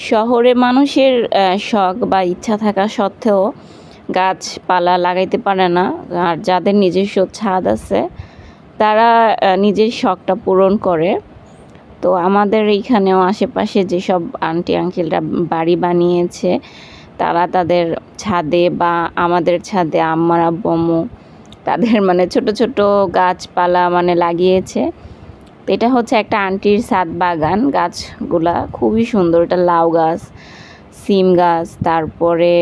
শহরে মানুষের শখ বা ইচ্ছা থাকা সত্ত্বেও গাছপালা লাগাইতে পারে না। আর যাদের নিজস্ব ছাদ আছে তারা নিজের শখটা পূরণ করে। তো আমাদের এইখানেও আশেপাশে যেসব আন্টি আঙ্কেলরা বাড়ি বানিয়েছে তারা তাদের ছাদে বা আমাদের ছাদে আম্মার আব্বু তাদের মানে ছোট ছোট গাছপালা মানে লাগিয়েছে। এটা হচ্ছে একটা আন্টির ছাদ বাগান। গাছগুলা খুবই সুন্দর। এটা লাউ গাছ, সিম গাছ, তারপরে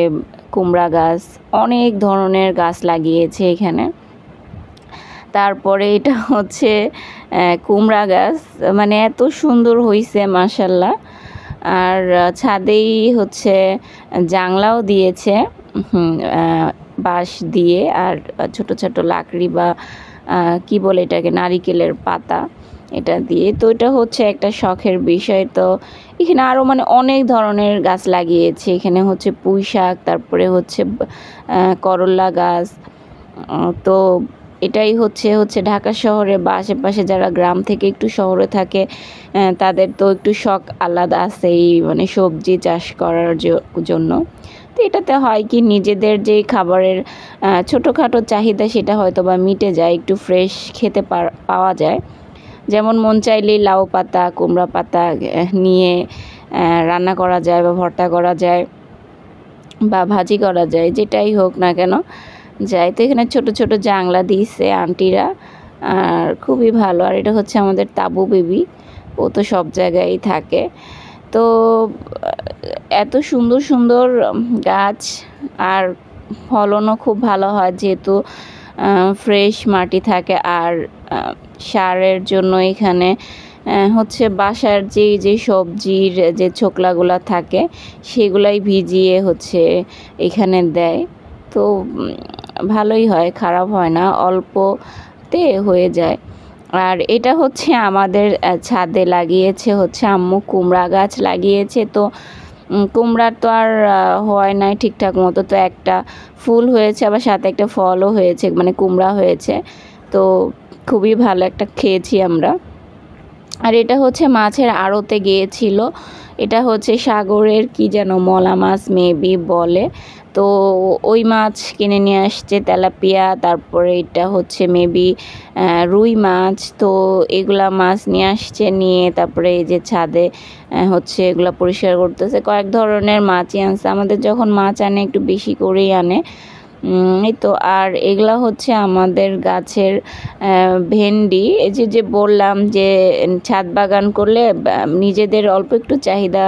কুমড়া গাছ, অনেক ধরনের গাছ লাগিয়েছে এখানে। তারপরে এটা হচ্ছে কুমড়া গাছ, মানে এত সুন্দর হয়েছে মাশাল্লাহ। আর ছাদেই হচ্ছে জাংলাও দিয়েছে বাঁশ দিয়ে, আর ছোট ছোট লাকড়ি বা কি বলে এটাকে, নারিকেলের পাতা, এটা দিয়ে। তো এটা হচ্ছে একটা শখের বিষয়। তো এখানে আরও মানে অনেক ধরনের গাছ লাগিয়েছে। এখানে হচ্ছে পুঁই শাক, তারপরে হচ্ছে করল্লা গাছ। তো এটাই হচ্ছে ঢাকা শহরে বা আশেপাশে যারা গ্রাম থেকে একটু শহরে থাকে তাদের তো একটু শখ আলাদা আছে এই মানে সবজি চাষ করার জন্য। তো এটাতে হয় কি, নিজেদের যে খাবারের ছোটোখাটো চাহিদা সেটা হয়তো বা মিটে যায়, একটু ফ্রেশ খেতে পাওয়া যায়। যেমন মন চাইলেই লাউ পাতা, কুমড়া পাতা নিয়ে রান্না করা যায় বা ভর্তা করা যায় বা ভাজি করা যায়, যেটাই হোক না কেন যায়। তো এখানে ছোট ছোট জাংলা দিয়েছে আন্টিরা, আর খুবই ভালো। আর এটা হচ্ছে আমাদের তাবু বেবি, ও তো সব জায়গায় থাকে। তো এত সুন্দর সুন্দর গাছ, আর ফলনও খুব ভালো হয় যেহেতু ফ্রেশ মাটি থাকে। আর সারের জন্য এখানে হচ্ছে বাসার যে সবজির যে ছোকলাগুলা থাকে সেগুলাই ভিজিয়ে হচ্ছে এখানে দেয়। তো ভালোই হয়, খারাপ হয় না, অল্পতে হয়ে যায়। আর এটা হচ্ছে আমাদের ছাদে লাগিয়েছে হচ্ছে আম্মু কুমড়া গাছ লাগিয়েছে। তো কুমড়ার তো আর হয় নাই ঠিকঠাক মতো, তো একটা ফুল হয়েছে, আবার সাথে একটা ফলও হয়েছে, মানে কুমড়া হয়েছে। তো খুবই ভালো একটা খেয়েছি আমরা। আর এটা হচ্ছে মাছের আড়তে গিয়েছিল। এটা হচ্ছে সাগরের কি যেন মলা মাছ মেবি বলে। তো ওই মাছ কিনে নিয়ে আসছে, তেলাপিয়া, তারপরে এটা হচ্ছে মেবি রুই মাছ। তো এগুলা মাছ নিয়ে আসছে, নিয়ে তারপরে এই যে ছাদে হচ্ছে এগুলা পরিষ্কার করতেছে। কয়েক ধরনের মাছই আনছে, আমাদের যখন মাছ আনে একটু বেশি করেই আনে। এই তো। আর এগুলা হচ্ছে আমাদের গাছের ভেন্ডি। এই যে বললাম যে ছাদ বাগান করলে নিজেদের অল্প একটু চাহিদা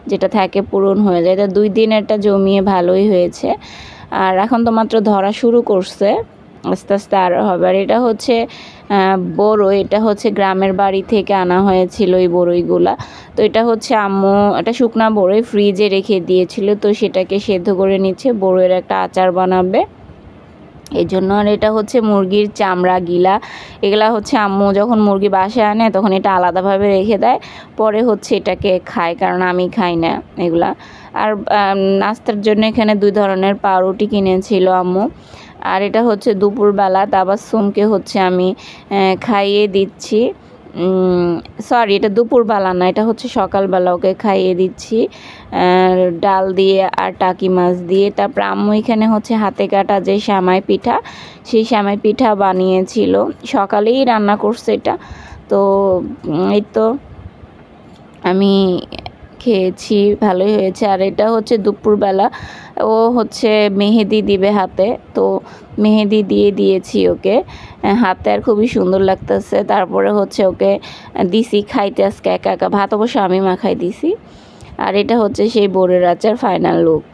যেটা থাকে পূরণ হয়ে যায়। এটা 2 দিনেরটা জমিয়ে ভালোই হয়েছে। আর এখন তো মাত্র ধরা শুরু করছে, আস্তে আস্তে আরও হবে। আর এটা হচ্ছে বড়ই, এটা হচ্ছে গ্রামের বাড়ি থেকে আনা হয়েছিল এই বড়ইগুলা। তো এটা হচ্ছে আম্মু একটা শুকনা বড়ই ফ্রিজে রেখে দিয়েছিল, তো সেটাকে সেদ্ধ করে নিচ্ছে, বড়ইয়ের একটা আচার বানাবে এই জন্য। আর এটা হচ্ছে মুরগির চামড়া গিলা, এগুলা হচ্ছে আম্মু যখন মুরগি বাসায় আনে তখন এটা আলাদাভাবে রেখে দেয়, পরে হচ্ছে এটাকে খায়, কারণ আমি খাই না এগুলা। আর নাস্তার জন্য এখানে 2 ধরনের পাউরুটি কিনেছিল আম্মু। আর এটা হচ্ছে দুপুরবেলা তাবাসসুমকে হচ্ছে আমি খাইয়ে দিচ্ছি। সরি, এটা দুপুরবেলা না, এটা হচ্ছে সকালবেলা ওকে খাইয়ে দিচ্ছি ডাল দিয়ে আর টাকি মাছ দিয়ে। তারপর আম্মু এখানে হচ্ছে হাতে কাটা যে সেমাই পিঠা, সেই সেমাই পিঠা বানিয়েছিল, সকালেই রান্না করছে এটা। তো এই তো আমি খেয়েছি, ভালোই হয়েছে। আর এটা হচ্ছে দুপুরবেলা ও হচ্ছে মেহেদি দিবে হাতে, তো মেহেদি দিয়েছি ওকে হাতে, আর খুবই সুন্দর লাগতেছে। তারপরে হচ্ছে ওকে দিছি খাইতে, আজকে একা একা ভাত অবশ্য আমি মাখাই দিছি। আর এটা হচ্ছে সেই বড়ের আচার ফাইনাল লুক।